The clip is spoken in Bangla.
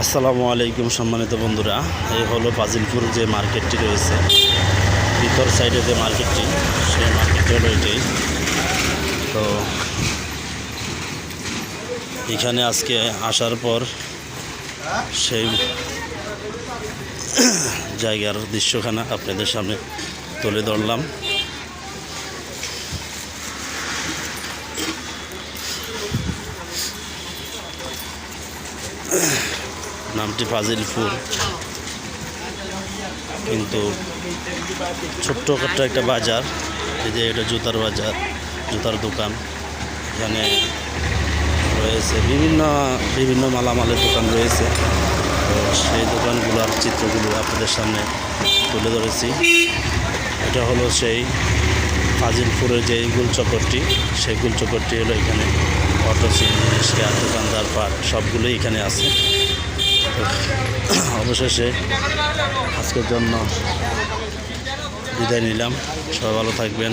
আসসালামু আলাইকুম সম্মানিত বন্ধুরা, এই হলো ফাজিলপুর যে মার্কেটটি রয়েছে, ভিতর সাইডে যে মার্কেটটি, সেই মার্কেটটি হলো এটাই। তো এখানে আজকে আসার পর সেই জায়গার দৃশ্যখানা আপনাদের সামনে তুলে ধরলাম। নামটি ফাজিলপুর, কিন্তু ছোট্টখাট্ট একটা বাজার। এই যে এটা জুতার বাজার, জুতার দোকান। এখানে রয়েছে বিভিন্ন মালামালের দোকান রয়েছে। তো সেই দোকানগুলোর চিত্রগুলো আপনাদের সামনে তুলে ধরেছি। এটা হলো সেই ফাজিলপুরের যে গুলচক্করটি, সেই গুলচক্করটি হলো এখানে। অটো, রিক্সা, দোকানদার, পাট সবগুলোই এখানে আছে। অবশেষে আজকের জন্য বিদায় নিলাম। সবাই ভালো থাকবেন।